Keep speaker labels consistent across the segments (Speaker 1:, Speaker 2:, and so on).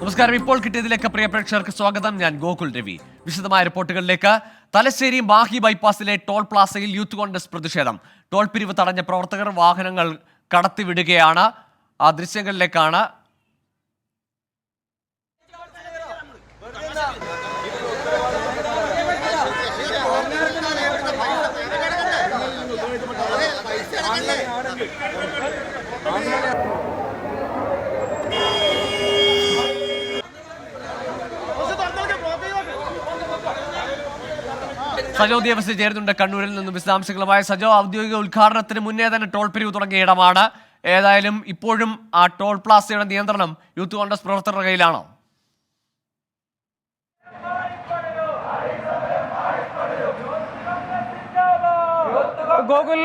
Speaker 1: നമസ്കാരം. ഇപ്പോൾ കിട്ടിയതിലേക്ക് പ്രിയ പ്രേക്ഷകർക്ക് സ്വാഗതം. ഞാൻ ഗോകുൽ രവി. വിശദമായ റിപ്പോർട്ടുകളിലേക്ക്. തലശ്ശേരി മാഹി ബൈപ്പാസിലെ ടോൾ പ്ലാസയിൽ യൂത്ത് കോൺഗ്രസ് പ്രതിഷേധം. ടോൾ പിരിവ് തടഞ്ഞ പ്രവർത്തകർ വാഹനങ്ങൾ കടത്തിവിടുകയാണ്. ആ ദൃശ്യങ്ങളിലേക്കാണ്. സജോ ദേവസ്യ ചേരുന്നുണ്ട് കണ്ണൂരിൽ നിന്നും വിശദാംശങ്ങളുമായി. സജോ, ഔദ്യോഗിക ഉദ്ഘാടനത്തിന് മുന്നേ തന്നെ ടോൾ പിരിവ് തുടങ്ങിയ ഇടമാണ്. ഏതായാലും ഇപ്പോഴും ആ ടോൾ പ്ലാസയുടെ നിയന്ത്രണം യൂത്ത് കോൺഗ്രസ് പ്രവർത്തകരുടെ കയ്യിലാണോ?
Speaker 2: ഗോകുൽ,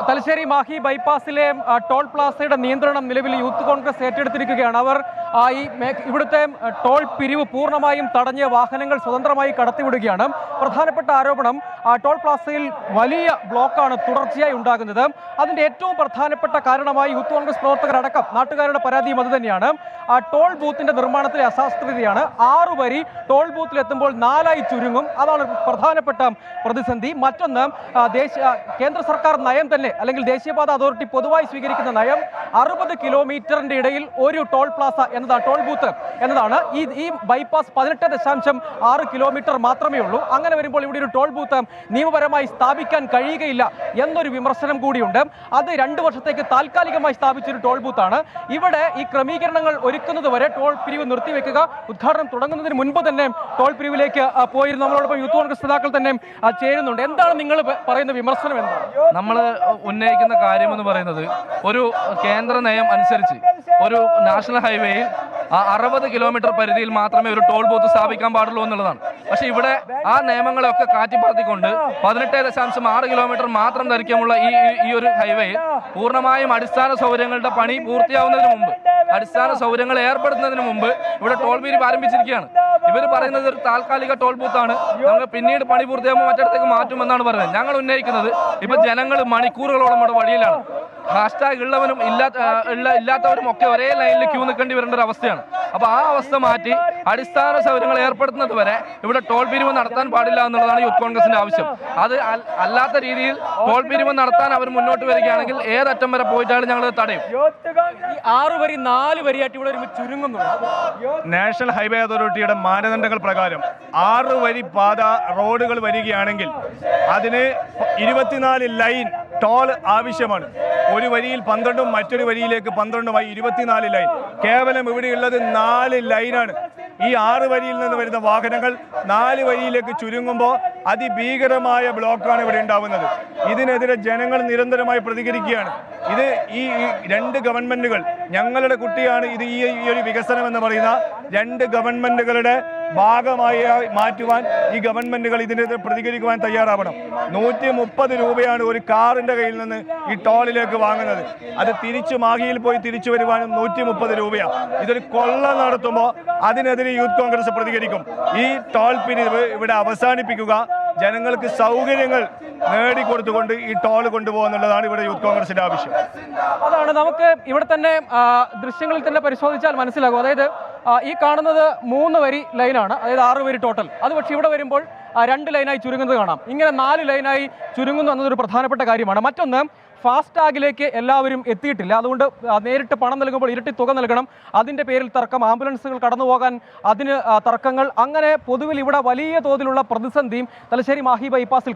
Speaker 2: തലശ്ശേരി മാഹി ബൈപ്പാസിലെ ടോൾ പ്ലാസയുടെ നിയന്ത്രണം നിലവിൽ യൂത്ത് കോൺഗ്രസ് ഏറ്റെടുത്തിരിക്കുകയാണ്. അവർ ഇവിടുത്തെ ടോൾ പിരിവ് പൂർണ്ണമായും തടഞ്ഞ് വാഹനങ്ങൾ സ്വതന്ത്രമായി കടത്തിവിടുകയാണ്. പ്രധാനപ്പെട്ട ആരോപണം, ടോൾ പ്ലാസയിൽ വലിയ ബ്ലോക്കാണ് തുടർച്ചയായി ഉണ്ടാകുന്നത്. അതിന്റെ ഏറ്റവും പ്രധാനപ്പെട്ട കാരണമായി യൂത്ത് കോൺഗ്രസ് പ്രവർത്തകരടക്കം നാട്ടുകാരുടെ പരാതിയും അതുതന്നെയാണ്. ടോൾ ബൂത്തിന്റെ നിർമ്മാണത്തിലെ അശാസ്ത്രീയതയാണ്. 6 വരി ടോൾ ബൂത്തിലെത്തുമ്പോൾ 4 ചുരുങ്ങും. അതാണ് പ്രധാനപ്പെട്ട പ്രതിസന്ധി. മറ്റൊന്ന്, കേന്ദ്ര സർക്കാർ നയം തന്നെ, അല്ലെങ്കിൽ ദേശീയപാത അതോറിറ്റി പൊതുവായി സ്വീകരിക്കുന്ന നയം 60 കിലോമീറ്ററിന്റെ ഇടയിൽ ഒരു ടോൾ പ്ലാസ എന്നതാണ്, ടോൾ ബൂത്ത് എന്നതാണ്. ഈ ബൈപ്പാസ് 18.6 കിലോമീറ്റർ മാത്രമേ ഉള്ളൂ. അങ്ങനെ വരുമ്പോൾ ഇവിടെ ഒരു ടോൾ ബൂത്ത് നിയമപരമായി സ്ഥാപിക്കാൻ കഴിയുകയില്ല എന്നൊരു വിമർശനം കൂടിയുണ്ട്. അത് 2 വർഷത്തേക്ക് താൽക്കാലികമായി സ്ഥാപിച്ചൊരു ടോൾ ബൂത്താണ്. ഇവിടെ ഈ ക്രമീകരണങ്ങൾ ഒരുക്കുന്നത് വരെ ടോൾ പിരിവ് നിർത്തിവെക്കുക. ഉദ്ഘാടനം തുടങ്ങുന്നതിന് മുൻപ് തന്നെ ടോൾ പിരിവിലേക്ക് പോയിരുന്നു. നമ്മളോടൊപ്പം യൂത്ത് കോൺഗ്രസ് നേതാക്കൾ തന്നെ ചേരുന്നുണ്ട്. എന്താണ് നിങ്ങൾ പറയുന്ന വിമർശനം? എന്താണ്
Speaker 3: നമ്മൾ ഉന്നയിക്കുന്ന കാര്യമെന്ന് പറയുന്നത്, ഒരു കേന്ദ്ര നയം അനുസരിച്ച് ഒരു നാഷണൽ ഹൈവേയിൽ 60 കിലോമീറ്റർ പരിധിയിൽ മാത്രമേ ഒരു ടോൾ ബൂത്ത് സ്ഥാപിക്കാൻ പാടുള്ളൂ എന്നുള്ളതാണ്. പക്ഷേ ഇവിടെ ആ നിയമങ്ങളെയൊക്കെ കാറ്റിപ്പറത്തിക്കൊണ്ട് 18.6 കിലോമീറ്റർ മാത്രം ദൈർഘ്യമുള്ള ഈ ഒരു ഹൈവേയിൽ പൂർണ്ണമായും അടിസ്ഥാന സൗകര്യങ്ങളുടെ പണി പൂർത്തിയാവുന്നതിന് മുമ്പ്, അടിസ്ഥാന സൗകര്യങ്ങൾ ഏർപ്പെടുത്തുന്നതിന് മുമ്പ് ഇവിടെ ടോൾ പിരിവ് ആരംഭിച്ചിരിക്കുകയാണ്. ഇവർ പറയുന്നത് ഒരു താൽക്കാലിക ടോൾ ബൂത്താണ്, നമുക്ക് പിന്നീട് പണി പൂർത്തിയാകുമ്പോൾ മറ്റിടത്തേക്ക് മാറ്റുമെന്നാണ് പറയുന്നത്. ഞങ്ങൾ ഉന്നയിക്കുന്നത്, ഇപ്പൊ ജനങ്ങൾ മണിക്കൂറുകളോളം ഇവിടെ വഴിയിലാണ്. ഹാഷ്ടാഗ് ഉള്ളവനും ഇല്ലാത്തവരും ഒക്കെ ഒരേ ലൈനിൽ ക്യൂ നിൽക്കേണ്ടി വരേണ്ട ഒരു അവസ്ഥയാണ്. അപ്പൊ ആ അവസ്ഥ മാറ്റി അടിസ്ഥാന സൗകര്യങ്ങൾ ഏർപ്പെടുത്തുന്നത് വരെ ഇവിടെ ടോൾ പിരിവ് നടത്താൻ പാടില്ല എന്നുള്ളതാണ് യൂത്ത് കോൺഗ്രസിന്റെ ആവശ്യം. അത് അല്ലാത്ത രീതിയിൽ ടോൾ പിരിവ് നടത്താൻ അവർ മുന്നോട്ട് വരികയാണെങ്കിൽ ഏതറ്റം വരെ പോയിട്ടാണ് ഞങ്ങൾ തടയും.
Speaker 2: 6 വരി 4 വരിയായിട്ട് ഇവിടെ ചുരുങ്ങുന്നു.
Speaker 4: നാഷണൽ ഹൈവേ അതോറിറ്റിയുടെ മാനദണ്ഡങ്ങൾ പ്രകാരം 6 വരി പാത റോഡുകൾ വരികയാണെങ്കിൽ അതിന് 24 ലൈൻ ടോൾ ആവശ്യമാണ്. ഒരു വരിയിൽ 12ഉം മറ്റൊരു വരിയിലേക്ക് 12ഉമായി 24 ലൈൻ. കേവലം ഇവിടെയുള്ളത് 4 ലൈനാണ്. ഈ 6 വരിയിൽ നിന്ന് വരുന്ന വാഹനങ്ങൾ 4 വരിയിലേക്ക് ചുരുങ്ങുമ്പോൾ അതിഭീകരമായ ബ്ലോക്കാണ് ഇവിടെ ഉണ്ടാവുന്നത്. ഇതിനെതിരെ ജനങ്ങൾ നിരന്തരമായി പ്രതികരിക്കുകയാണ്. ഇത് ഈ 2 ഗവൺമെന്റുകൾ, ഞങ്ങളുടെ കുട്ടിയാണ് ഇത്, ഈ ഒരു വികസനം എന്ന് പറയുന്ന 2 ഗവൺമെന്റുകളുടെ ഭാഗമായി മാറ്റുവാൻ ഈ ഗവൺമെന്റുകൾ ഇതിനെതിരെ പ്രതികരിക്കുവാൻ തയ്യാറാവണം. 130 രൂപയാണ് ഒരു കാറിന്റെ കയ്യിൽ നിന്ന് ഈ ടോളിലേക്ക് വാങ്ങുന്നത്. അത് തിരിച്ചു മാഹിയിൽ പോയി തിരിച്ചു വരുവാനും 130 രൂപയാണ്. ഇതൊരു കൊള്ള നടത്തുമ്പോൾ അതിനെതിരെ യൂത്ത് കോൺഗ്രസ് പ്രതികരിക്കും. ഈ ടോൾ പിരിവ് ഇവിടെ അവസാനിപ്പിക്കുക, ജനങ്ങൾക്ക് സൗകര്യങ്ങൾ നേടിക്കൊടുത്തുകൊണ്ട് ഈ ടോൾ കൊണ്ടുപോകുന്നുള്ളതാണ് ഇവിടെ യൂത്ത് കോൺഗ്രസിന്റെ ആവശ്യം.
Speaker 2: അതാണ് നമുക്ക് ഇവിടെ തന്നെ ദൃശ്യങ്ങളിൽ തന്നെ പരിശോധിച്ചാൽ മനസ്സിലാകും. അതായത് ഈ കാണുന്നത് 3 വരി ലൈനാണ്, അതായത് 6 വരി ടോട്ടൽ. അത് പക്ഷേ ഇവിടെ വരുമ്പോൾ 2 ലൈനായി ചുരുങ്ങുന്നത് കാണാം. ഇങ്ങനെ 4 ലൈനായി ചുരുങ്ങുന്നു എന്നതൊരു പ്രധാനപ്പെട്ട കാര്യമാണ്. മറ്റൊന്ന്, ഫാസ്ടാഗിലേക്ക് എല്ലാവരും എത്തിയിട്ടില്ല. അതുകൊണ്ട് നേരിട്ട് പണം നൽകുമ്പോൾ ഇരട്ടി തുക നൽകണം. അതിൻ്റെ പേരിൽ തർക്കം, ആംബുലൻസുകൾ കടന്നു പോകാൻ അതിന് തർക്കങ്ങൾ, അങ്ങനെ പൊതുവിൽ ഇവിടെ വലിയ തോതിലുള്ള പ്രതിസന്ധിയും. തലശ്ശേരി മാഹി ബൈപ്പാസിൽ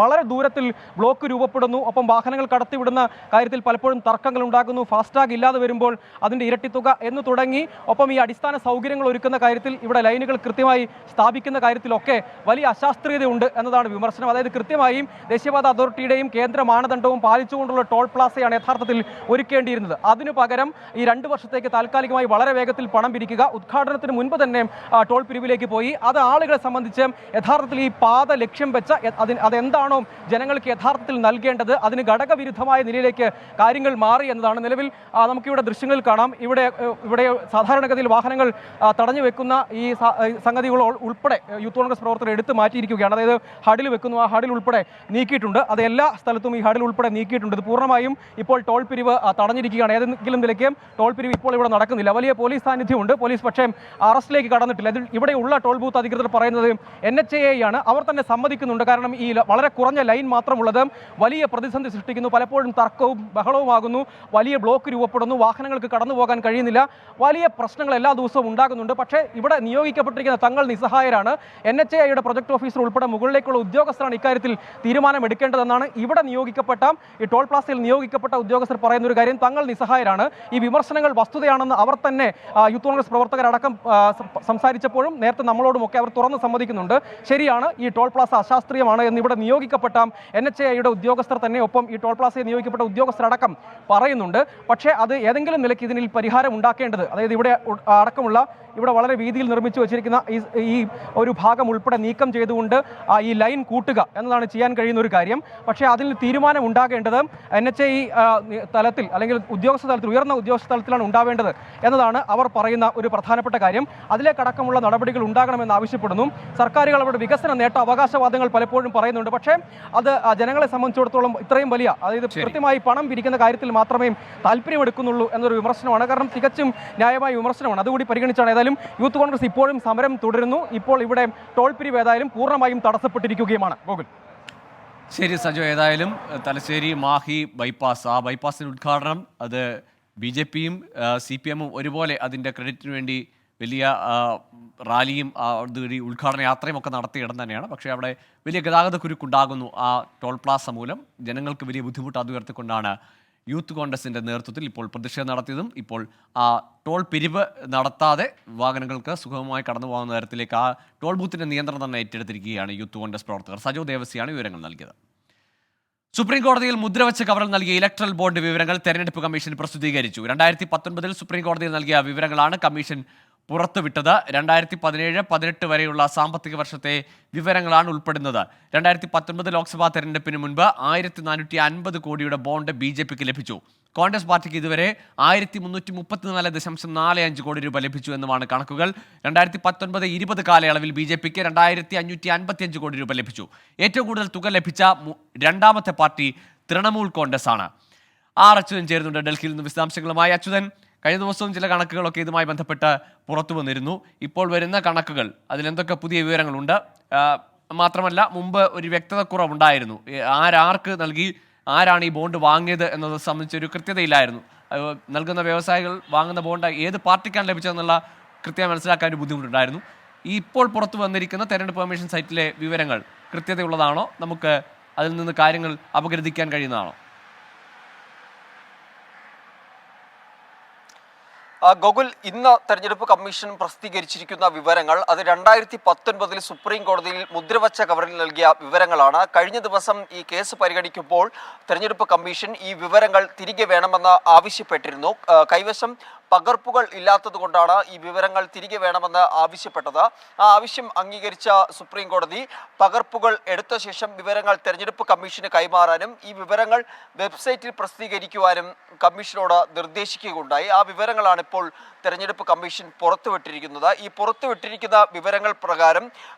Speaker 2: വളരെ ദൂരത്തിൽ ബ്ലോക്ക് രൂപപ്പെടുന്നു. ഒപ്പം വാഹനങ്ങൾ കടത്തിവിടുന്ന കാര്യത്തിൽ പലപ്പോഴും തർക്കങ്ങൾ ഉണ്ടാകുന്നു. ഫാസ്ടാഗ് ഇല്ലാതെ വരുമ്പോൾ അതിൻ്റെ ഇരട്ടി തുക എന്ന് തുടങ്ങി, ഒപ്പം ഈ അടിസ്ഥാന സൗകര്യങ്ങൾ ഒരുക്കുന്ന കാര്യത്തിൽ, ഇവിടെ ലൈനുകൾ കൃത്യമായി സ്ഥാപിക്കുന്ന കാര്യത്തിലൊക്കെ വലിയ അശാസ്ത്രീയതയുണ്ട് എന്നതാണ് വിമർശനം. അതായത് കൃത്യമായും ദേശീയപാത അതോറിറ്റിയുടെയും കേന്ദ്ര മാനദണ്ഡവും കൊണ്ടുള്ള ടോൾ പ്ലാസയാണ് യഥാർത്ഥത്തിൽ ഒരുക്കേണ്ടിയിരുന്നത്. അതിനു പകരം ഈ 2 വർഷത്തേക്ക് താൽക്കാലികമായി വളരെ വേഗത്തിൽ പണം പിരിക്കുക, ഉദ്ഘാടനത്തിന് മുൻപ് തന്നെ ടോൾ പിരിവിലേക്ക് പോയി. അത് ആളുകളെ സംബന്ധിച്ച് യഥാർത്ഥത്തിൽ ഈ പാത ലക്ഷ്യം വെച്ച അതെന്താണോ ജനങ്ങൾക്ക് യഥാർത്ഥത്തിൽ നൽകേണ്ടത്, അതിന് ഘടകവിരുദ്ധമായ നിലയിലേക്ക് കാര്യങ്ങൾ മാറി എന്നതാണ്. നിലവിൽ നമുക്കിവിടെ ദൃശ്യങ്ങളിൽ കാണാം. ഇവിടെ സാധാരണഗതിയിൽ വാഹനങ്ങൾ തടഞ്ഞു വെക്കുന്ന ഈ സംഗതികൾ ഉൾപ്പെടെ യൂത്ത് കോൺഗ്രസ് പ്രവർത്തകർ എടുത്തു മാറ്റിയിരിക്കുകയാണ്. അതായത് ഹഡിൽ വെക്കുന്നു, ആ ഹഡിൽ ഉൾപ്പെടെ നീക്കിയിട്ടുണ്ട്. അത് എല്ലാ സ്ഥലത്തും ഈ ഹഡിൽ ഉൾപ്പെടെ നീക്കി ഒരുക്കിയിട്ടുണ്ട്. ഇത് പൂർണ്ണമായും ഇപ്പോൾ ടോൾ പിരിവ് തടഞ്ഞിരിക്കുകയാണ്. ഏതെങ്കിലും നിലയ്ക്ക് ടോൾ പിരിവ് ഇപ്പോൾ ഇവിടെ നടക്കുന്നില്ല. വലിയ പോലീസ് സാന്നിധ്യമുണ്ട്. പോലീസ് പക്ഷേ അറസ്റ്റിലേക്ക് കടന്നിട്ടില്ല. ഇതിൽ ഇവിടെയുള്ള ടോൾ ബൂത്ത് അധികൃതർ പറയുന്നത് NHAI ആണ്. അവർ തന്നെ സമ്മതിക്കുന്നുണ്ട്. കാരണം ഈ വളരെ കുറഞ്ഞ ലൈൻ മാത്രമുള്ളത് വലിയ പ്രതിസന്ധി സൃഷ്ടിക്കുന്നു. പലപ്പോഴും തർക്കവും ബഹളവുമാകുന്നു. വലിയ ബ്ലോക്ക് രൂപപ്പെടുന്നു. വാഹനങ്ങൾക്ക് കടന്നു പോകാൻ കഴിയുന്നില്ല. വലിയ പ്രശ്നങ്ങൾ എല്ലാ ദിവസവും ഉണ്ടാകുന്നുണ്ട്. പക്ഷേ ഇവിടെ നിയോഗിക്കപ്പെട്ടിരിക്കുന്ന തങ്ങൾ നിസ്സഹായരാണ്. NHAIയുടെ പ്രൊജക്ട് ഓഫീസർ ഉൾപ്പെടെ മുകളിലേക്കുള്ള ഉദ്യോഗസ്ഥരാണ് ഇക്കാര്യത്തിൽ തീരുമാനമെടുക്കേണ്ടതെന്നാണ് ഇവിടെ നിയോഗിക്കപ്പെട്ട ഈ ടോൾ പ്ലാസയിൽ നിയോഗിക്കപ്പെട്ട ഉദ്യോഗസ്ഥർ പറയുന്ന ഒരു കാര്യം. തങ്ങൾ നിസ്സഹായരാണ്. ഈ വിമർശനങ്ങൾ വസ്തുതയാണെന്ന് അവർ തന്നെ യൂത്ത് കോൺഗ്രസ് പ്രവർത്തകരടക്കം സംസാരിച്ചപ്പോഴും നേരത്തെ നമ്മളോടുമൊക്കെ അവർ തുറന്ന് സമ്മതിക്കുന്നുണ്ട്. ശരിയാണ്, ഈ ടോൾ പ്ലാസ അശാസ്ത്രീയമാണ് എന്ന് ഇവിടെ നിയോഗിക്കപ്പെട്ട NHAIയുടെ ഉദ്യോഗസ്ഥർ തന്നെ, ഒപ്പം ഈ ടോൾ പ്ലാസയിൽ നിയോഗിക്കപ്പെട്ട ഉദ്യോഗസ്ഥരടക്കം പറയുന്നുണ്ട്. പക്ഷേ അത് ഏതെങ്കിലും നിലയ്ക്ക് ഇതിനിൽ പരിഹാരം ഉണ്ടാക്കേണ്ടത്, അതായത് ഇവിടെ അടക്കമുള്ള ഇവിടെ വളരെ വീതിയിൽ നിർമ്മിച്ചു വെച്ചിരിക്കുന്ന ഈ ഒരു ഭാഗം ഉൾപ്പെടെ നീക്കം ചെയ്തുകൊണ്ട് ഈ ലൈൻ കൂട്ടുക എന്നതാണ് ചെയ്യാൻ കഴിയുന്ന ഒരു കാര്യം. പക്ഷേ അതിൽ തീരുമാനം ഉണ്ടാകേണ്ടത് NHAI തലത്തിൽ അല്ലെങ്കിൽ ഉദ്യോഗസ്ഥ തലത്തിൽ, ഉയർന്ന ഉദ്യോഗസ്ഥ തലത്തിലാണ് ഉണ്ടാവേണ്ടത് എന്നതാണ് അവർ പറയുന്ന ഒരു പ്രധാനപ്പെട്ട കാര്യം. അതിലേക്കടക്കമുള്ള നടപടികൾ ഉണ്ടാകണമെന്ന് ആവശ്യപ്പെടുന്നു. സർക്കാരുകൾ അവരുടെ വികസന നേട്ട അവകാശവാദങ്ങൾ പലപ്പോഴും പറയുന്നുണ്ട്. പക്ഷേ അത് ജനങ്ങളെ സംബന്ധിച്ചിടത്തോളം ഇത്രയും വലിയ, അതായത് കൃത്യമായി പണം പിരിക്കുന്ന കാര്യത്തിൽ മാത്രമേ താല്പര്യമെടുക്കുന്നുള്ളൂ എന്നൊരു വിമർശനമാണ്. കാരണം തികച്ചും ന്യായമായ വിമർശനമാണ്. അതുകൂടി പരിഗണിച്ചാണ് ഏതായാലും യൂത്ത് കോൺഗ്രസ് ഇപ്പോഴും സമരം തുടരുന്നു. ഇപ്പോൾ ഇവിടെ ടോൾ പിരിവ് ഏതായാലും പൂർണ്ണമായും തടസ്സപ്പെട്ടിരിക്കുകയാണ്. ഗോകുൽ.
Speaker 1: ശരി സജോ, ഏതായാലും തലശ്ശേരി മാഹി ബൈപ്പാസ്, ആ ബൈപ്പാസിൻ്റെ ഉദ്ഘാടനം അത് BJPയും CPMഉം ഒരുപോലെ അതിൻ്റെ ക്രെഡിറ്റിന് വേണ്ടി വലിയ റാലിയും അതുവഴി ഉദ്ഘാടന യാത്രയും ഒക്കെ നടത്തിയ ഇടം തന്നെയാണ്. പക്ഷേ അവിടെ വലിയ ഗതാഗത കുരുക്കുണ്ടാകുന്നു ആ ടോൾ പ്ലാസ മൂലം. ജനങ്ങൾക്ക് വലിയ ബുദ്ധിമുട്ട് അത് ഉയർത്തിക്കൊണ്ടാണ് യൂത്ത് കോൺഗ്രസിൻ്റെ നേതൃത്വത്തിൽ ഇപ്പോൾ പ്രതിഷേധം നടത്തിയതും ഇപ്പോൾ ആ ടോൾ പിരിവ് നടത്താതെ വാഹനങ്ങൾക്ക് സുഗമമായി കടന്നു പോകുന്ന തരത്തിലേക്ക് ആ ടോൾ ബൂത്തിൻ്റെ നിയന്ത്രണം തന്നെ ഏറ്റെടുത്തിരിക്കുകയാണ് യൂത്ത് കോൺഗ്രസ് പ്രവർത്തകർ. സജോ ദേവസിയാണ് വിവരങ്ങൾ നൽകിയത്. സുപ്രീം കോടതിയിൽ മുദ്രവച്ച കവറിൽ നൽകിയ ഇലക്ട്രൽ ബോർഡ് വിവരങ്ങൾ തെരഞ്ഞെടുപ്പ് കമ്മീഷൻ പ്രസിദ്ധീകരിച്ചു. 2019 സുപ്രീം കോടതിയിൽ നൽകിയ വിവരങ്ങളാണ് കമ്മീഷൻ പുറത്തുവിട്ടത്. 2017-18 വരെയുള്ള സാമ്പത്തിക വർഷത്തെ വിവരങ്ങളാണ് ഉൾപ്പെടുന്നത്. 2019 ലോക്സഭാ തെരഞ്ഞെടുപ്പിന് മുൻപ് 1450 കോടിയുടെ ബോണ്ട് BJPക്ക് ലഭിച്ചു. കോൺഗ്രസ് പാർട്ടിക്ക് ഇതുവരെ 1334.45 കോടി രൂപ ലഭിച്ചു എന്നുമാണ് കണക്കുകൾ. 2019-20 കാലയളവിൽ BJPക്ക് 2555 കോടി രൂപ ലഭിച്ചു. ഏറ്റവും കൂടുതൽ തുക ലഭിച്ച രണ്ടാമത്തെ പാർട്ടി തൃണമൂൽ കോൺഗ്രസ് ആണ്. അച്യുതൻ ചേരുന്നുണ്ട് ഡൽഹിയിൽ നിന്ന് വിശദാംശങ്ങളുമായി. അച്യുതൻ, കഴിഞ്ഞ ദിവസവും ചില കണക്കുകളൊക്കെ ഇതുമായി ബന്ധപ്പെട്ട് പുറത്തു വന്നിരുന്നു. ഇപ്പോൾ വരുന്ന കണക്കുകൾ, അതിലെന്തൊക്കെ പുതിയ വിവരങ്ങളുണ്ട്? മാത്രമല്ല, മുമ്പ് ഒരു വ്യക്തത കുറവുണ്ടായിരുന്നു. ആർക്ക് നൽകി, ആരാണ് ഈ ബോണ്ട് വാങ്ങിയത് എന്നത് സംബന്ധിച്ചൊരു കൃത്യതയില്ലായിരുന്നു. നൽകുന്ന വ്യവസായികൾ വാങ്ങുന്ന ബോണ്ട് ഏത് പാർട്ടിക്കാണ് ലഭിച്ചതെന്നുള്ള കൃത്യമായി മനസ്സിലാക്കാൻ ഒരു ബുദ്ധിമുട്ടുണ്ടായിരുന്നു. ഇപ്പോൾ പുറത്തു വന്നിരിക്കുന്ന തെരഞ്ഞെടുപ്പ് കമ്മീഷൻ സൈറ്റിലെ വിവരങ്ങൾ കൃത്യതയുള്ളതാണോ? നമുക്ക് അതിൽ നിന്ന് കാര്യങ്ങൾ അപഗ്രഥിക്കാൻ കഴിയുന്നതാണോ?
Speaker 5: ഗോകുൽ, ഇന്ന് തെരഞ്ഞെടുപ്പ് കമ്മീഷൻ പ്രസിദ്ധീകരിച്ചിരിക്കുന്ന വിവരങ്ങൾ അത് 2019 സുപ്രീം കോടതിയിൽ മുദ്രവച്ച കവറിൽ നൽകിയ വിവരങ്ങളാണ്. കഴിഞ്ഞ ദിവസം ഈ കേസ് പരിഗണിക്കുമ്പോൾ തെരഞ്ഞെടുപ്പ് കമ്മീഷൻ ഈ വിവരങ്ങൾ തിരികെ വേണമെന്ന് ആവശ്യപ്പെട്ടിരുന്നു. കൈവശം പകർപ്പുകൾ ഇല്ലാത്തതുകൊണ്ടാണ് ഈ വിവരങ്ങൾ തിരികെ വേണമെന്ന് ആവശ്യപ്പെട്ടത്. ആ ആവശ്യം അംഗീകരിച്ച സുപ്രീം കോടതി പകർപ്പുകൾ എടുത്ത ശേഷം വിവരങ്ങൾ തെരഞ്ഞെടുപ്പ് കമ്മീഷന് കൈമാറാനും ഈ വിവരങ്ങൾ വെബ്സൈറ്റിൽ പ്രസിദ്ധീകരിക്കുവാനും കമ്മീഷനോട് നിർദ്ദേശിക്കുകയുണ്ടായി. ആ വിവരങ്ങളാണ് ഇപ്പോൾ തെരഞ്ഞെടുപ്പ് കമ്മീഷൻ പുറത്തുവിട്ടിരിക്കുന്നത്. ഈ പുറത്തുവിട്ടിരിക്കുന്ന വിവരങ്ങൾ പ്രകാരം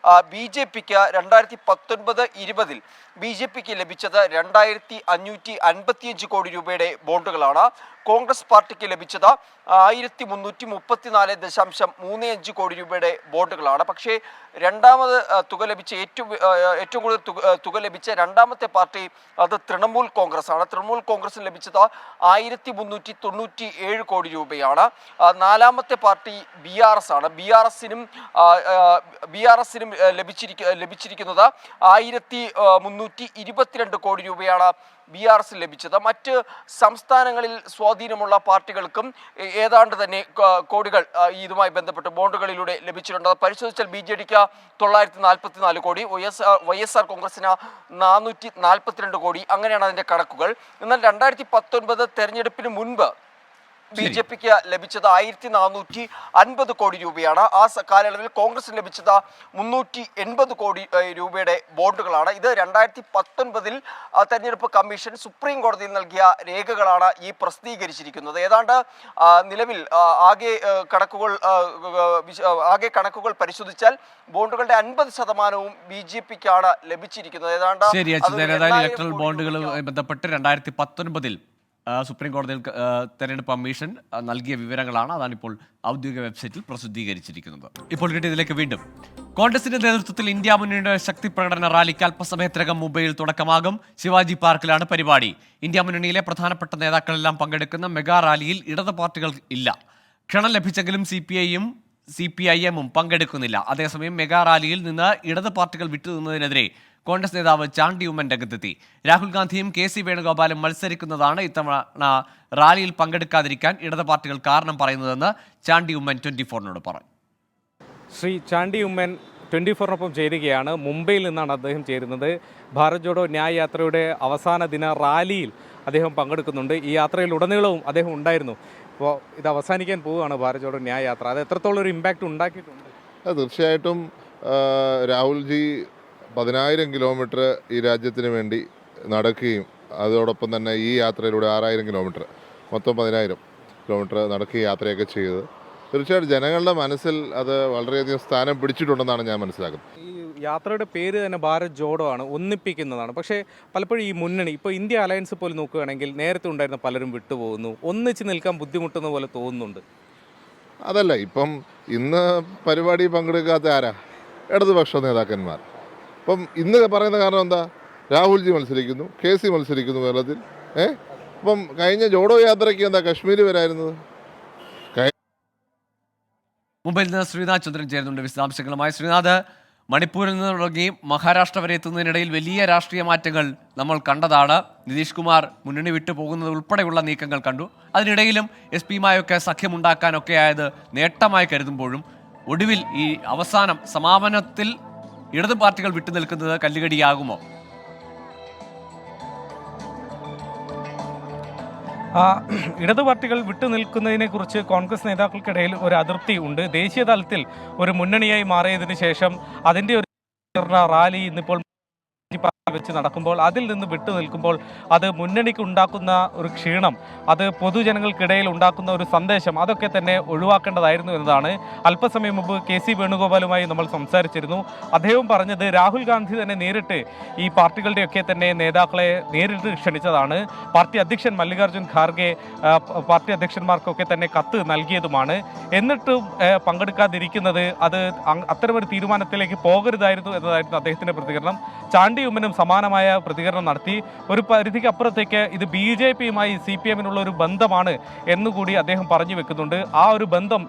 Speaker 5: BJPക്ക് 2019-20 BJPക്ക് ലഭിച്ചത് 2555 കോടി രൂപയുടെ ബോണ്ടുകളാണ്. കോൺഗ്രസ് പാർട്ടിക്ക് ലഭിച്ചത് 1334.35 കോടി രൂപയുടെ ബോണ്ടുകളാണ്. പക്ഷേ രണ്ടാമത് തുക ലഭിച്ച ഏറ്റവും കൂടുതൽ തുക ലഭിച്ച രണ്ടാമത്തെ പാർട്ടി അത് തൃണമൂൽ കോൺഗ്രസ് ആണ്. തൃണമൂൽ കോൺഗ്രസിന് ലഭിച്ചത് 1397 കോടി രൂപയാണ്. നാലാമത്തെ പാർട്ടി BRS ആണ്. BRSനും ലഭിച്ചിരിക്കുന്നത് 1322 കോടി രൂപയാണ് BRS ലഭിച്ചത്. മറ്റ് സംസ്ഥാനങ്ങളിൽ സ്വാധീനമുള്ള പാർട്ടികൾക്കും ഏതാണ്ട് തന്നെ കോടികൾ ഇതുമായി ബന്ധപ്പെട്ട് ബോണ്ടുകളിലൂടെ ലഭിച്ചിട്ടുണ്ട്. പരിശോധിച്ചാൽ BJDക്ക് 944 കോടി, YSR കോൺഗ്രസിന് 442 കോടി, അങ്ങനെയാണ് അതിൻ്റെ കണക്കുകൾ. എന്നാൽ 2019 തെരഞ്ഞെടുപ്പിന് മുൻപ് BJPക്ക് ലഭിച്ചത് 1450 കോടി രൂപയാണ്. ആ കാലയളവിൽ കോൺഗ്രസിന് ലഭിച്ചത് 380 കോടി രൂപയുടെ ബോണ്ടുകളാണ്. ഇത് 2019 തെരഞ്ഞെടുപ്പ് കമ്മീഷൻ സുപ്രീം കോടതിയിൽ നൽകിയ രേഖകളാണ് ഈ പ്രസിദ്ധീകരിച്ചിരിക്കുന്നത്. ഏതാണ്ട് നിലവിൽ ആകെ കണക്കുകൾ പരിശോധിച്ചാൽ ബോണ്ടുകളുടെ 50% BJPക്കാണ് ലഭിച്ചിരിക്കുന്നത്. ഏതാണ്ട്
Speaker 1: ഇലക്ട്രൽ ബോണ്ടുകളുമായി ബന്ധപ്പെട്ട് 2019 സുപ്രീം കോടതിയിൽ തെരഞ്ഞെടുപ്പ് കമ്മീഷൻ നൽകിയ വിവരങ്ങളാണ്. അതാണിപ്പോൾ ഔദ്യോഗിക വെബ്സൈറ്റിൽ പ്രസിദ്ധീകരിച്ചിരിക്കുന്നത്. ഇപ്പോൾ കിട്ടിയതിലേക്ക് വീണ്ടും കോൺഗ്രസിന്റെ നേതൃത്വത്തിൽ ഇന്ത്യ മുന്നണിയുടെ ശക്തി പ്രകടന റാലിക്ക് അല്പസമയത്തിനകം മുംബൈയിൽ തുടക്കമാകും. ശിവാജി പാർക്കിലാണ് പരിപാടി. ഇന്ത്യ മുന്നണിയിലെ പ്രധാനപ്പെട്ട നേതാക്കളെല്ലാം പങ്കെടുക്കുന്ന മെഗാ റാലിയിൽ ഇടത് പാർട്ടികൾ ഇല്ല. ക്ഷണം ലഭിച്ചെങ്കിലും CPIM പങ്കെടുക്കുന്നില്ല. അതേസമയം മെഗാ റാലിയിൽ നിന്ന് ഇടത് പാർട്ടികൾ വിട്ടുനിന്നതിനെതിരെ കോൺഗ്രസ് നേതാവ് ചാണ്ടി ഉമ്മൻ രംഗത്തെത്തി. രാഹുൽ ഗാന്ധിയും KC വേണുഗോപാലും മത്സരിക്കുന്നതാണ് ഇത്തവണ റാലിയിൽ പങ്കെടുക്കാതിരിക്കാൻ ഇടത് പാർട്ടികൾ കാരണം പറയുന്നതെന്ന് ചാണ്ടി ഉമ്മൻ 24-നോട് പറഞ്ഞു.
Speaker 2: ശ്രീ ചാണ്ടി ഉമ്മൻ 24-നൊപ്പം ചേരുകയാണ്. മുംബൈയിൽ നിന്നാണ് അദ്ദേഹം ചേരുന്നത്. ഭാരത് ജോഡോ ന്യായ് യാത്രയുടെ അവസാന ദിന റാലിയിൽ അദ്ദേഹം പങ്കെടുക്കുന്നുണ്ട്. ഈ യാത്രയിൽ ഉടനീളവും അദ്ദേഹം ഉണ്ടായിരുന്നു. അപ്പോൾ ഇത് അവസാനിക്കാൻ പോവുകയാണ് ഭാരത് ജോഡോ ന്യായ് യാത്ര. അത് എത്രത്തോളം ഒരു ഇമ്പാക്റ്റ് ഉണ്ടാക്കിയിട്ടുണ്ട്?
Speaker 6: തീർച്ചയായിട്ടും രാഹുൽജി 10,000 കിലോമീറ്റർ ഈ രാജ്യത്തിന് വേണ്ടി നടക്കുകയും അതോടൊപ്പം തന്നെ ഈ യാത്രയിലൂടെ 6,000 കിലോമീറ്റർ മൊത്തം 10,000 കിലോമീറ്റർ നടക്കുകയും യാത്രയൊക്കെ ചെയ്തത് തീർച്ചയായിട്ടും ജനങ്ങളുടെ മനസ്സിൽ അത് വളരെയധികം സ്ഥാനം പിടിച്ചിട്ടുണ്ടെന്നാണ് ഞാൻ മനസ്സിലാക്കുന്നത്.
Speaker 2: ഈ യാത്രയുടെ പേര് തന്നെ ഭാരത് ജോഡോ ആണ്, ഒന്നിപ്പിക്കുന്നതാണ്. പക്ഷേ പലപ്പോഴും ഈ മുന്നണി ഇപ്പോൾ ഇന്ത്യ അലയൻസ് പോലും നോക്കുകയാണെങ്കിൽ നേരത്തെ ഉണ്ടായിരുന്ന പലരും വിട്ടുപോകുന്നു, ഒന്നിച്ച് നിൽക്കാൻ ബുദ്ധിമുട്ടുന്ന പോലെ തോന്നുന്നുണ്ട്.
Speaker 6: അതല്ല, ഇപ്പം ഇന്ന് പരിപാടി പങ്കെടുക്കാത്ത ആരാ? ഇടതുപക്ഷ നേതാക്കന്മാർ. അപ്പം ഇന്ന് പറയുന്ന കാരണം എന്താ? രാഹുൽജി മത്സരിക്കുന്നു, KC മത്സരിക്കുന്നു കേരളത്തിൽ. അപ്പം കഴിഞ്ഞ ജോഡോ യാത്രയ്ക്ക് എന്താ കശ്മീർ വരായിരുന്നത്?
Speaker 1: മുംബൈയിൽ നിന്ന് ശ്രീനാഥ് ചന്ദ്രൻ ചേരുന്നുണ്ട് വിശദാംശങ്ങളുമായി. ശ്രീനാഥ്, മണിപ്പൂരിൽ നിന്ന് തുടങ്ങി മഹാരാഷ്ട്ര വരെ എത്തുന്നതിനിടയിൽ വലിയ രാഷ്ട്രീയ മാറ്റങ്ങൾ നമ്മൾ കണ്ടതാണ്. നിതീഷ് കുമാർ മുന്നണി വിട്ടു പോകുന്നത് ഉൾപ്പെടെയുള്ള നീക്കങ്ങൾ കണ്ടു. അതിനിടയിലും SP-യുമായൊക്കെ സഖ്യമുണ്ടാക്കാനൊക്കെ ആയത് നേട്ടമായി കരുതുമ്പോഴും ഒടുവിൽ ഈ അവസാനം സമാപനത്തിൽ ഇടത് പാർട്ടികൾ വിട്ടുനിൽക്കുന്നത് കല്ലുകടിയാകുമോ?
Speaker 2: ഇടതു പാർട്ടികൾ വിട്ടുനിൽക്കുന്നതിനെ കുറിച്ച് കോൺഗ്രസ് നേതാക്കൾക്കിടയിൽ ഒരു അതൃപ്തി ഉണ്ട്. ദേശീയ തലത്തിൽ ഒരു മുന്നണിയായി മാറിയതിനു ശേഷം അതിൻ്റെ ഒരു റാലി ഇന്നിപ്പോൾ വെച്ച് നടക്കുമ്പോൾ അതിൽ നിന്ന് വിട്ടു നിൽക്കുമ്പോൾ അത് മുന്നണിക്ക് ഉണ്ടാക്കുന്ന ഒരു ക്ഷീണം, അത് പൊതുജനങ്ങൾക്കിടയിൽ ഉണ്ടാക്കുന്ന ഒരു സന്ദേശം, അതൊക്കെ തന്നെ ഒഴിവാക്കേണ്ടതായിരുന്നു എന്നതാണ്. അല്പസമയം മുമ്പ് KC വേണുഗോപാലുമായി നമ്മൾ സംസാരിച്ചിരുന്നു. അദ്ദേഹം പറഞ്ഞത് രാഹുൽ ഗാന്ധി തന്നെ നേരിട്ട് ഈ പാർട്ടികളുടെയൊക്കെ തന്നെ നേതാക്കളെ നേരിട്ട് ക്ഷണിച്ചതാണ്. പാർട്ടി അധ്യക്ഷൻ മല്ലികാർജ്ജുൻ ഖാർഗെ പാർട്ടി അധ്യക്ഷന്മാർക്കൊക്കെ തന്നെ കത്ത് നൽകിയതുമാണ്. എന്നിട്ടും പങ്കെടുക്കാതിരിക്കുന്നത് അത് അത്തരമൊരു തീരുമാനത്തിലേക്ക് പോകരുതായിരുന്നു എന്നതായിരുന്നു അദ്ദേഹത്തിൻ്റെ പ്രതികരണം. ചാണ്ടി ഉമ്മനും സമാനമായ പ്രതികരണം നടത്തി. ഒരു പരിധിക്ക് അപ്പുറത്തേക്ക് ഇത് BJPയുമായി CPMനുള്ള ഒരു ബന്ധമാണ് എന്നുകൂടി അദ്ദേഹം പറഞ്ഞു വെക്കുന്നുണ്ട്. ആ ഒരു ബന്ധം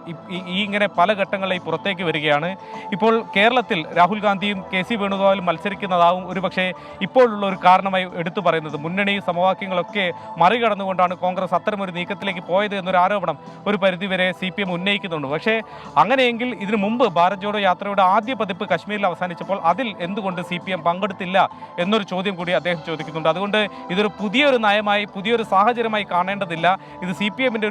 Speaker 2: ഇങ്ങനെ പല ഘട്ടങ്ങളിലായി പുറത്തേക്ക് വരികയാണ്. ഇപ്പോൾ കേരളത്തിൽ രാഹുൽ ഗാന്ധിയും KC വേണുഗോപാലും മത്സരിക്കുന്നതാവും ഒരുപക്ഷെ ഇപ്പോഴുള്ള ഒരു കാരണമായി എടുത്തു പറയുന്നത്. മുന്നണി സമവാക്യങ്ങളൊക്കെ മറികടന്നുകൊണ്ടാണ് കോൺഗ്രസ് അത്തരമൊരു നീക്കത്തിലേക്ക് പോയത് എന്നൊരു ആരോപണം ഒരു പരിധിവരെ CPM ഉന്നയിക്കുന്നുണ്ട്. പക്ഷേ അങ്ങനെയെങ്കിൽ ഇതിനു മുമ്പ് ഭാരത് ജോഡോ യാത്രയുടെ ആദ്യ പതിപ്പ് കശ്മീരിൽ അവസാനിച്ചപ്പോൾ അതിൽ എന്തുകൊണ്ട് CPM പങ്കെടുത്തില്ല എന്നൊരു ചോദ്യം കൂടി അദ്ദേഹം ചോദിക്കുന്നുണ്ട്. അതുകൊണ്ട് ഇതൊരു പുതിയൊരു നയമായി, പുതിയൊരു സാഹചര്യമായി കാണേണ്ടതില്ല. ഇത് CPMന്റെ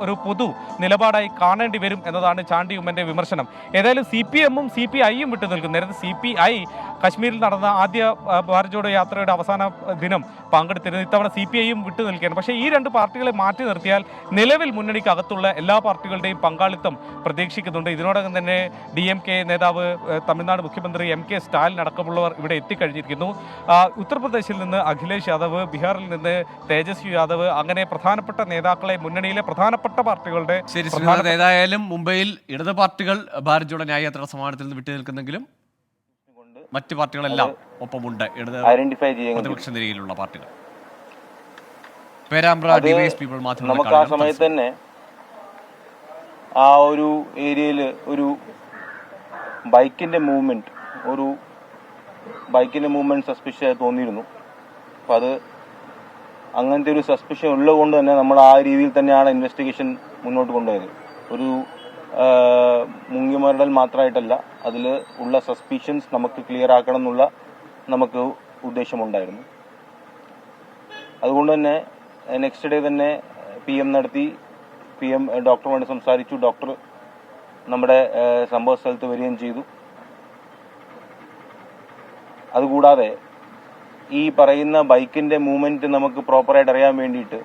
Speaker 2: ഒരു പൊതു നിലപാടായി കാണേണ്ടി വരും എന്നതാണ് ചാണ്ടി ഉമ്മന്റെ വിമർശനം. ഏതായാലും CPMഉം CPIയും വിട്ടു നിൽക്കും. നേരത്തെ CPI കശ്മീരിൽ നടന്ന ആദ്യ ഭാരത് ജോഡോ യാത്രയുടെ അവസാന ദിനം പങ്കെടുത്തിരുന്നു. ഇത്തവണ CPIയും വിട്ടു നിൽക്കുകയാണ്. പക്ഷേ ഈ രണ്ട് പാർട്ടികളെ മാറ്റി നിർത്തിയാൽ നിലവിൽ മുന്നണിക്ക് അകത്തുള്ള എല്ലാ പാർട്ടികളുടെയും പങ്കാളിത്തം പ്രതീക്ഷിക്കുന്നുണ്ട്. ഇതിനോടകം തന്നെ DMK നേതാവ്, തമിഴ്നാട് മുഖ്യമന്ത്രി MK സ്റ്റാലിൻ അടക്കമുള്ളവർ ഇവിടെ എത്തിക്കഴിഞ്ഞിരിക്കുന്നു. ഉത്തർപ്രദേശിൽ നിന്ന് അഖിലേഷ് യാദവ്, ബീഹാറിൽ നിന്ന് തേജസ്വി യാദവ്, അങ്ങനെ പ്രധാനപ്പെട്ട നേതാക്കളെ മുന്നണിയിലെ പ്രധാനപ്പെട്ട പാർട്ടികളുടെ
Speaker 1: ഏതായാലും മുംബൈയിൽ ഇടത് പാർട്ടികൾ ഭാരത് ജോഡോ ന്യായ് യാത്രാ സമാപനത്തിൽ നിന്ന് വിട്ടു നിൽക്കുന്നെങ്കിലും മറ്റ് പാർട്ടികളെല്ലാം ഒപ്പമുണ്ട്. ഇടത് പ്രതിപക്ഷ നിരയിലുള്ള പാർട്ടികൾ പേരാമ്പ്ര ഡിവൈഎസ് പീപ്പിൾ മാധ്യമ
Speaker 7: നമുക്ക് ആ സമയത്ത് തന്നെ ആ ഒരു ഏരിയയിൽ ഒരു ബൈക്കിന്റെ മൂവ്മെന്റ് സസ്പിഷ്യസ് തോന്നിയിരുന്നു. അപ്പം അത് അങ്ങനത്തെ ഒരു സസ്പിഷൻ ഉള്ളതുകൊണ്ട് തന്നെ നമ്മൾ ആ രീതിയിൽ തന്നെയാണ് ഇൻവെസ്റ്റിഗേഷൻ മുന്നോട്ട് കൊണ്ടുപോയത്. ഒരു മുങ്ങിമരടൽ മാത്രമായിട്ടല്ല, അതിൽ ഉള്ള സസ്പിഷൻസ് നമുക്ക് ക്ലിയർ ആക്കണം എന്നുള്ള നമുക്ക് ഉദ്ദേശമുണ്ടായിരുന്നു. അതുകൊണ്ട് തന്നെ നെക്സ്റ്റ് ഡേ തന്നെ PM നടത്തി PM ഡോക്ടറുമായിട്ട് സംസാരിച്ചു. ഡോക്ടർ നമ്മുടെ സംഭവ സ്ഥലത്ത് വരികയും ചെയ്തു. അതുകൂടാതെ ഈ പറയുന്ന ബൈക്കിൻ്റെ മൂവ്മെൻറ്റ് നമുക്ക് പ്രോപ്പറായിട്ട് അറിയാൻ വേണ്ടിയിട്ട്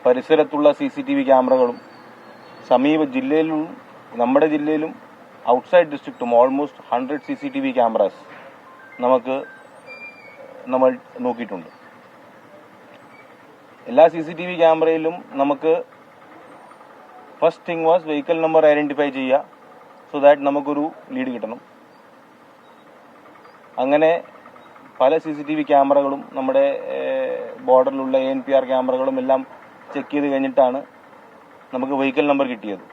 Speaker 7: പരിസരത്തുള്ള CCTV ക്യാമറകളും സമീപ ജില്ലയിലും നമ്മുടെ ജില്ലയിലും ഔട്ട്സൈഡ് ഡിസ്ട്രിക്റ്റും ഓൾമോസ്റ്റ് 100 CCTV ക്യാമറാസ് നമ്മൾ നോക്കിയിട്ടുണ്ട്. എല്ലാ CCTV ക്യാമറയിലും നമുക്ക് first thing was vehicle number identify ചെയ്യുക, സോ ദാറ്റ് നമുക്കൊരു ലീഡ് കിട്ടണം. അങ്ങനെ പല CCTV ക്യാമറകളും നമ്മുടെ ബോർഡറിലുള്ള ANPR ക്യാമറകളും എല്ലാം ചെക്ക് ചെയ്ത് കഴിഞ്ഞിട്ടാണ് നമുക്ക് വെഹിക്കിൾ നമ്പർ കിട്ടിയത്.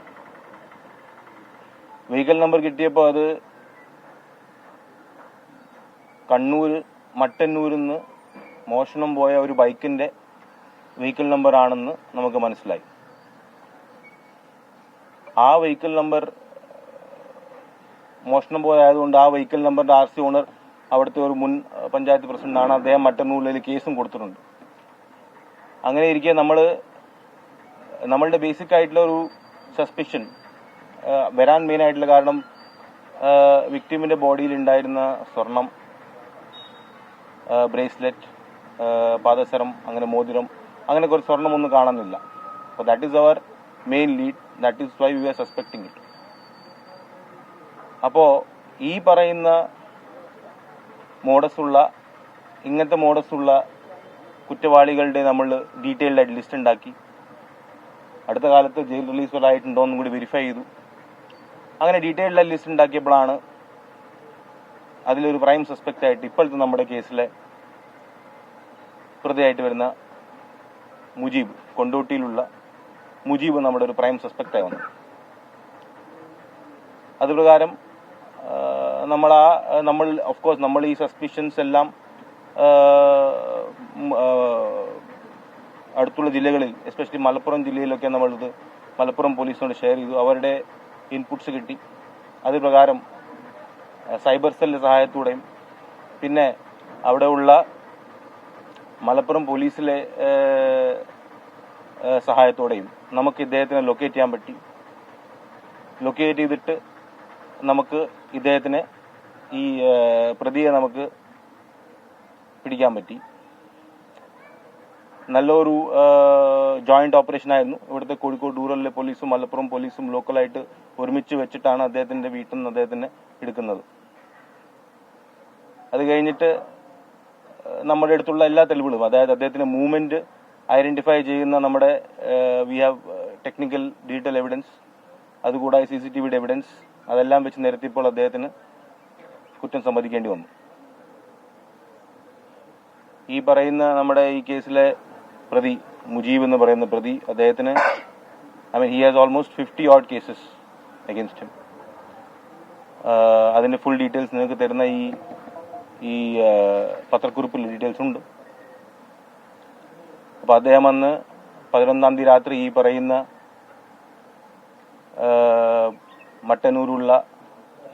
Speaker 7: വെഹിക്കിൾ നമ്പർ കിട്ടിയപ്പോൾ അത് കണ്ണൂർ മട്ടന്നൂരിൽ നിന്ന് മോഷണം പോയ ഒരു ബൈക്കിൻ്റെ വെഹിക്കിൾ നമ്പർ ആണെന്ന് നമുക്ക് മനസ്സിലായി. ആ വെഹിക്കിൾ നമ്പർ മോഷണം പോയതുകൊണ്ട് ആ വെഹിക്കിൾ നമ്പറിൻ്റെ RC ഓണർ അവിടുത്തെ ഒരു മുൻ പഞ്ചായത്ത് പ്രസിഡന്റാണ്. അദ്ദേഹം മട്ടന്നൂരിൽ കേസും കൊടുത്തിട്ടുണ്ട്. അങ്ങനെ ഇരിക്കെ നമ്മളുടെ ബേസിക് ആയിട്ടുള്ള ഒരു സസ്പിഷൻ വരാൻ മെയിൻ ആയിട്ടുള്ള കാരണം വിക്ടിമിൻ്റെ ബോഡിയിൽ ഉണ്ടായിരുന്ന സ്വർണം, ബ്രേസ്ലെറ്റ്, പാദസരം, അങ്ങനെ മോതിരം, അങ്ങനെ കുറച്ച് സ്വർണ്ണമൊന്നും കാണുന്നില്ല. അപ്പോൾ that is our main lead. That is why we are suspecting it. അപ്പോൾ ഈ പറയുന്ന ഇങ്ങനത്തെ മോഡസുള്ള കുറ്റവാളികളുടെ നമ്മൾ ഡീറ്റെയിൽഡ് ആയിട്ട് ലിസ്റ്റ് ഉണ്ടാക്കി അടുത്ത കാലത്ത് ജയിൽ റിലീസ് ആയിട്ടുണ്ടോ എന്നും കൂടി വെരിഫൈ ചെയ്തു. അങ്ങനെ ഡീറ്റെയിൽഡ് ലിസ്റ്റ് ഉണ്ടാക്കിയപ്പോഴാണ് അതിലൊരു പ്രൈം സസ്പെക്റ്റ് ആയിട്ട് ഇപ്പോഴത്തെ നമ്മുടെ കേസിലെ പ്രതിയായിട്ട് വരുന്ന മുജീബ്, കൊണ്ടോട്ടിയിലുള്ള മുജീബ് നമ്മുടെ ഒരു പ്രൈം സസ്പെക്റ്റായി വന്നു. അതുപ്രകാരം നമ്മൾ ഈ സസ്പിഷൻസ് എല്ലാം അടുത്തുള്ള ജില്ലകളിൽ, എസ്പെഷ്യലി മലപ്പുറം ജില്ലയിലൊക്കെ മലപ്പുറം പോലീസിനോട് ഷെയർ ചെയ്തു. അവരുടെ ഇൻപുട്സ് കിട്ടി. അത് പ്രകാരം സൈബർ സെല്ലിന്റെ സഹായത്തോടെയും പിന്നെ അവിടെയുള്ള മലപ്പുറം പോലീസിലെ സഹായത്തോടെയും നമുക്ക് ഇദ്ദേഹത്തിനെ ലൊക്കേറ്റ് ചെയ്യാൻ പറ്റി. ലൊക്കേറ്റ് ചെയ്തിട്ട് നമുക്ക് ഇദ്ദേഹത്തിനെ ഈ പ്രതിയെ നമുക്ക് പിടിക്കാൻ പറ്റി. നല്ലൊരു ജോയിന്റ് ഓപ്പറേഷൻ ആയിരുന്നു. ഇവിടുത്തെ കോഴിക്കോട് റൂറലിലെ പോലീസും മലപ്പുറം പോലീസും ലോക്കലായിട്ട് ഒരുമിച്ച് വെച്ചിട്ടാണ് അദ്ദേഹത്തിന്റെ വീട്ടിൽ നിന്ന് അദ്ദേഹത്തിനെ എടുക്കുന്നത്. അത് കഴിഞ്ഞിട്ട് നമ്മുടെ അടുത്തുള്ള എല്ലാ തെളിവുകളും, അതായത് അദ്ദേഹത്തിന്റെ മൂവ്മെന്റ് ഐഡന്റിഫൈ ചെയ്യുന്ന നമ്മുടെ we have technical digital evidence, അതുകൂടാതെ CCTVയുടെ എവിഡൻസ്, അതെല്ലാം വെച്ച് നിരത്തിയപ്പോൾ അദ്ദേഹത്തിന് കുറ്റം സമ്മതിക്കേണ്ടി വന്നു. ഈ പറയുന്ന നമ്മുടെ ഈ കേസിലെ പ്രതി മുജീബ് എന്ന് പറയുന്ന പ്രതി, അദ്ദേഹത്തിന് he has almost 50 odd cases against him. അതിന്റെ ഫുൾ ഡീറ്റെയിൽസ് നിങ്ങൾക്ക് തരുന്ന ഈ പത്രക്കുറിപ്പിൽ ഡീറ്റെയിൽസ് ഉണ്ട്. അപ്പോൾ അദ്ദേഹം അന്ന് 11-ാം തീയതി രാത്രി ഈ പറയുന്ന മട്ടന്നൂരുള്ള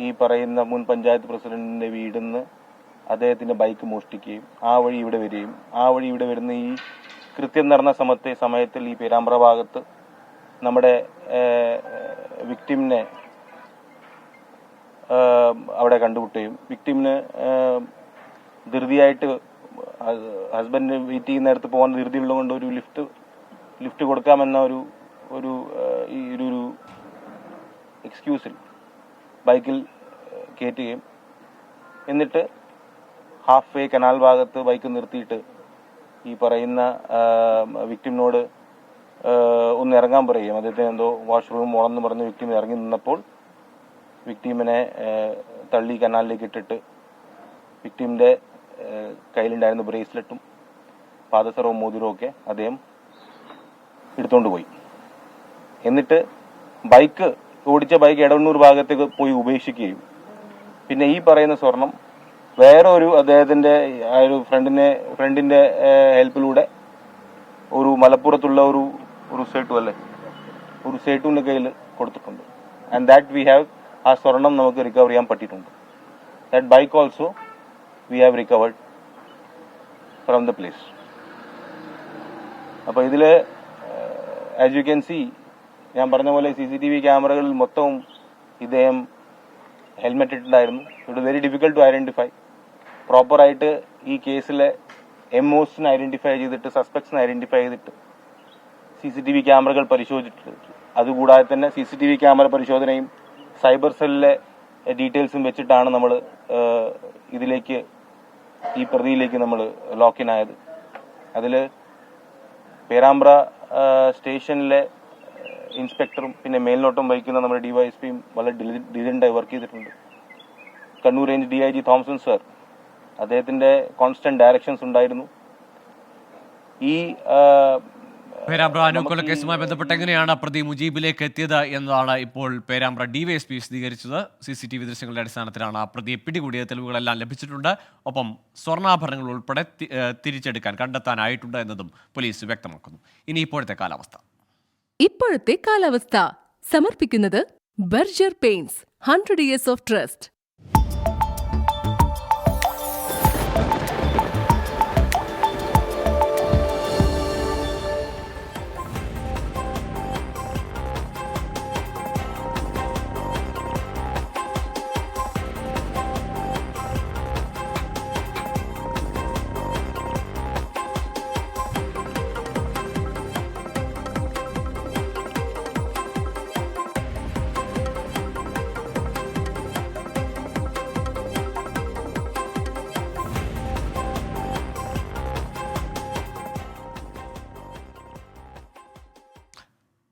Speaker 7: ഈ പറയുന്ന മുൻ പഞ്ചായത്ത് പ്രസിഡന്റിന്റെ വീടിൽ നിന്ന് അദ്ദേഹത്തിന്റെ ബൈക്ക് മോഷ്ടിക്കുകയും ആ വഴി ഇവിടെ വരികയും ആ വഴി ഇവിടെ വരുന്ന ഈ കൃത്യം നടന്ന സമയത്തിൽ ഈ പേരാമ്പ്ര ഭാഗത്ത് നമ്മുടെ വിക്ടിമിനെ അവിടെ കണ്ടുമുട്ടുകയും വിക്ടിമിന് ധൃതിയായിട്ട് ഹസ്ബൻഡ് വെയിറ്റ് ചെയ്യുന്ന നേരത്ത് പോകാൻ ധൃതിയുള്ളതുകൊണ്ട് ഒരു ലിഫ്റ്റ് കൊടുക്കാമെന്ന ഒരു എക്സ്ക്യൂസിൽ ബൈക്കിൽ കയറ്റുകയും എന്നിട്ട് ഹാഫ് വേ കനാൽ ഭാഗത്ത് ബൈക്ക് നിർത്തിയിട്ട് ഈ പറയുന്ന വിക്ടിമിനോട് ഒന്ന് ഇറങ്ങാൻ പറയുകയും അദ്ദേഹത്തിന് എന്തോ വാഷ്റൂം ഓണെന്ന് പറഞ്ഞ് വിക്ടിം ഇറങ്ങി നിന്നപ്പോൾ വിക്ടിമിനെ തള്ളി കനാലിലേക്ക് ഇട്ടിട്ട് വിക്ടിമിന്റെ കയ്യിലുണ്ടായിരുന്ന ബ്രേസ്ലെറ്റും പാദസരവും മോതിരവും ഒക്കെ അദ്ദേഹം എടുത്തുകൊണ്ട് പോയി. എന്നിട്ട് ഓടിച്ച ബൈക്ക് എടവണ്ണൂർ ഭാഗത്തേക്ക് പോയി ഉപേക്ഷിക്കുകയും പിന്നെ ഈ പറയുന്ന സ്വർണം വേറെ അദ്ദേഹത്തിന്റെ ഒരു ഫ്രണ്ടിന്റെ ഹെൽപ്പിലൂടെ ഒരു മലപ്പുറത്തുള്ള ഒരു സേട്ടുവിന്റെ കയ്യിൽ കൊടുത്തിട്ടുണ്ട്. ആൻഡ് ദാറ്റ് വി ഹാവ്, ആ സ്വർണം നമുക്ക് റിക്കവർ ചെയ്യാൻ പറ്റിയിട്ടുണ്ട്. That bike also we have recovered from the place. അപ്പോൾ ഇതില് ആസ് യു ക്യാൻ സി ഞാൻ പറഞ്ഞ പോലെ CCTV ക്യാമറകളിൽ മൊത്തവും ഇദ്ദേഹം ഹെൽമെറ്റ് ഇട്ടിട്ടുണ്ടായിരുന്നു. It very difficult to identify. പ്രോപ്പറായിട്ട് ഈ കേസിലെ എംഒസിനെ ഐഡന്റിഫൈ ചെയ്തിട്ട് സസ്പെക്ട്സിനെ ഐഡന്റിഫൈ ചെയ്തിട്ട് CCTV ക്യാമറകൾ പരിശോധിച്ചിട്ടുണ്ട്. അതുകൂടാതെ തന്നെ CCTV ക്യാമറ പരിശോധനയും സൈബർ സെല്ലിലെ ഡീറ്റെയിൽസും വെച്ചിട്ടാണ് നമ്മൾ ഈ പ്രതിയിലേക്ക് നമ്മൾ ലോക്കിൻ ആയത്. അതിൽ പേരാമ്പ്ര സ്റ്റേഷനിലെ ഇൻസ്പെക്ടറും പിന്നെ മേൽനോട്ടം വഹിക്കുന്ന നമ്മുടെ DYSPയും വളരെ ഡിലിജന്റായി വർക്ക് ചെയ്തിട്ടുണ്ട്. Kannur range DIG Thomason sir, അദ്ദേഹത്തിന്റെ കോൺസ്റ്റന്റ് ഡയറക്ഷൻസ് ഉണ്ടായിരുന്നു. ഈ
Speaker 1: പേരാമ്പ്ര അനുകൂല കേസുമായി ബന്ധപ്പെട്ട് എങ്ങനെയാണ് പ്രതി മുജീബിലേക്ക് എത്തിയത് എന്നതാണ് ഇപ്പോൾ പേരാമ്പ്ര DYSP വിശദീകരിച്ചത്. CCTV ദൃശ്യങ്ങളുടെ അടിസ്ഥാനത്തിലാണ് ആ പ്രതിയെ പിടികൂടിയ തെളിവുകളെല്ലാം ലഭിച്ചിട്ടുണ്ട്. ഒപ്പം സ്വർണ്ണാഭരണങ്ങൾ ഉൾപ്പെടെ കണ്ടെത്താനായിട്ടുണ്ട് എന്നതും പോലീസ് വ്യക്തമാക്കുന്നു. ഇനി ഇപ്പോഴത്തെ കാലാവസ്ഥ.
Speaker 8: ഇപ്പോഴത്തെ കാലാവസ്ഥ സമർപ്പിക്കുന്നത് Berger paints 100 years of trust.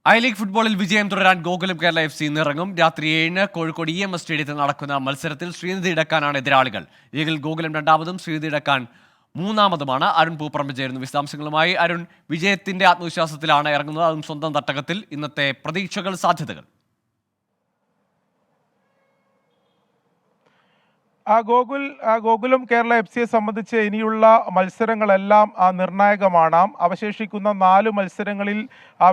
Speaker 1: I league ഫുട്ബോളിൽ വിജയം തുടരാൻ ഗോകുലം കേരള FC ഇന്നിറങ്ങും. രാത്രി 7 കോഴിക്കോട് EMS സ്റ്റേഡിയത്തിൽ നടക്കുന്ന മത്സരത്തിൽ ശ്രീനിധി ഇടക്കാനാണ് എതിരാളികൾ. ലീഗിൽ ഗോകുലം രണ്ടാമതും ശ്രീനിധി ഇടക്കാൻ മൂന്നാമതുമാണ്. അരുൺ പൂപ്പറമ്പ് ചേരുന്നു വിശദാംശങ്ങളുമായി. അരുൺ, വിജയത്തിന്റെ ആത്മവിശ്വാസത്തിലാണ് ഇറങ്ങുന്നത്, അതും സ്വന്തം തട്ടകത്തിൽ. ഇന്നത്തെ പ്രതീക്ഷകൾ, സാധ്യതകൾ?
Speaker 9: ഗോകുലം കേരള FCയെ സംബന്ധിച്ച് ഇനിയുള്ള മത്സരങ്ങളെല്ലാം നിർണായകമാണ്. അവശേഷിക്കുന്ന 4 മത്സരങ്ങളിൽ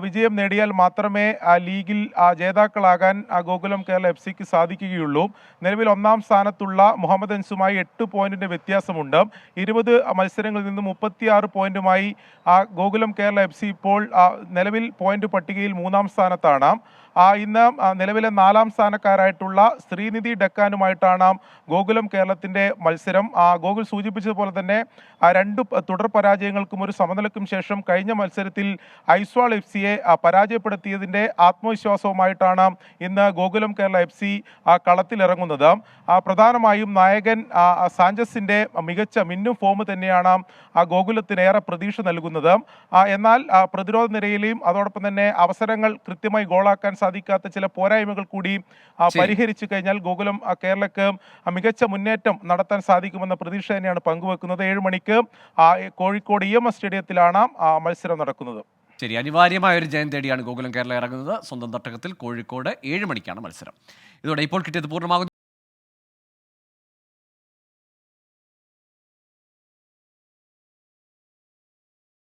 Speaker 9: വിജയം നേടിയാൽ മാത്രമേ ലീഗിൽ ജേതാക്കളാകാൻ ഗോകുലം കേരള FCക്ക് സാധിക്കുകയുള്ളൂ. നിലവിൽ 1ാം സ്ഥാനത്തുള്ള മുഹമ്മദ് അൻസുമായി 8 പോയിന്റിന്റെ വ്യത്യാസമുണ്ട്. 20 മത്സരങ്ങളിൽ നിന്ന് 36 പോയിന്റുമായി ഗോകുലം കേരള FC ഇപ്പോൾ നിലവിൽ പോയിന്റ് പട്ടികയിൽ 3ാം സ്ഥാനത്താണ്. ഇന്ന് നിലവിലെ 4ാം സ്ഥാനക്കാരായിട്ടുള്ള ശ്രീനിധി ഡക്കാനുമായിട്ടാണ് ഗോകുലം കേരളത്തിന്റെ മത്സരം. ഗോകുൽ സൂചിപ്പിച്ചതുപോലെ തന്നെ 2 തുടർ പരാജയങ്ങൾക്കും ഒരു സമനിലയ്ക്കും ശേഷം കഴിഞ്ഞ മത്സരത്തിൽ ഐസ്വാൾ FCയെ പരാജയപ്പെടുത്തിയതിന്റെ ആത്മവിശ്വാസവുമായിട്ടാണ് ഇന്ന് ഗോകുലം കേരള FC കളത്തിലിറങ്ങുന്നത്. പ്രധാനമായും നായകൻ സാഞ്ചസിന്റെ മികച്ച മിന്നും ഫോം തന്നെയാണ് ഗോകുലത്തിന് ഏറെ പ്രതീക്ഷ നൽകുന്നത്. എന്നാൽ പ്രതിരോധ നിരയിലെയും അതോടൊപ്പം തന്നെ അവസരങ്ങൾ കൃത്യമായി ഗോളാക്കാൻ സാധിക്കാത്ത ചില പോരായ്മകൾ കൂടി പരിഹരിച്ചു കഴിഞ്ഞാൽ ഗോകുലം കേരളക്ക് മികച്ച മുന്നേറ്റം നടത്താൻ സാധിക്കുമെന്ന പ്രതീക്ഷ തന്നെയാണ് പങ്കുവെക്കുന്നത്. 7 മണിക്ക് കോഴിക്കോട് EMS സ്റ്റേഡിയത്തിലാണ് മത്സരം നടക്കുന്നത്.
Speaker 1: ശരി, അനിവാര്യമായ ഒരു ജയം തേടിയാണ് ഗോകുലം കേരള ഇറങ്ങുന്നത്. സ്വന്തം തട്ടകത്തിൽ കോഴിക്കോട് 7 മണിക്കാണ് മത്സരം. ഇതോടെ ഇപ്പോൾ കിട്ടിയത് പൂർണ്ണമാകുന്നു.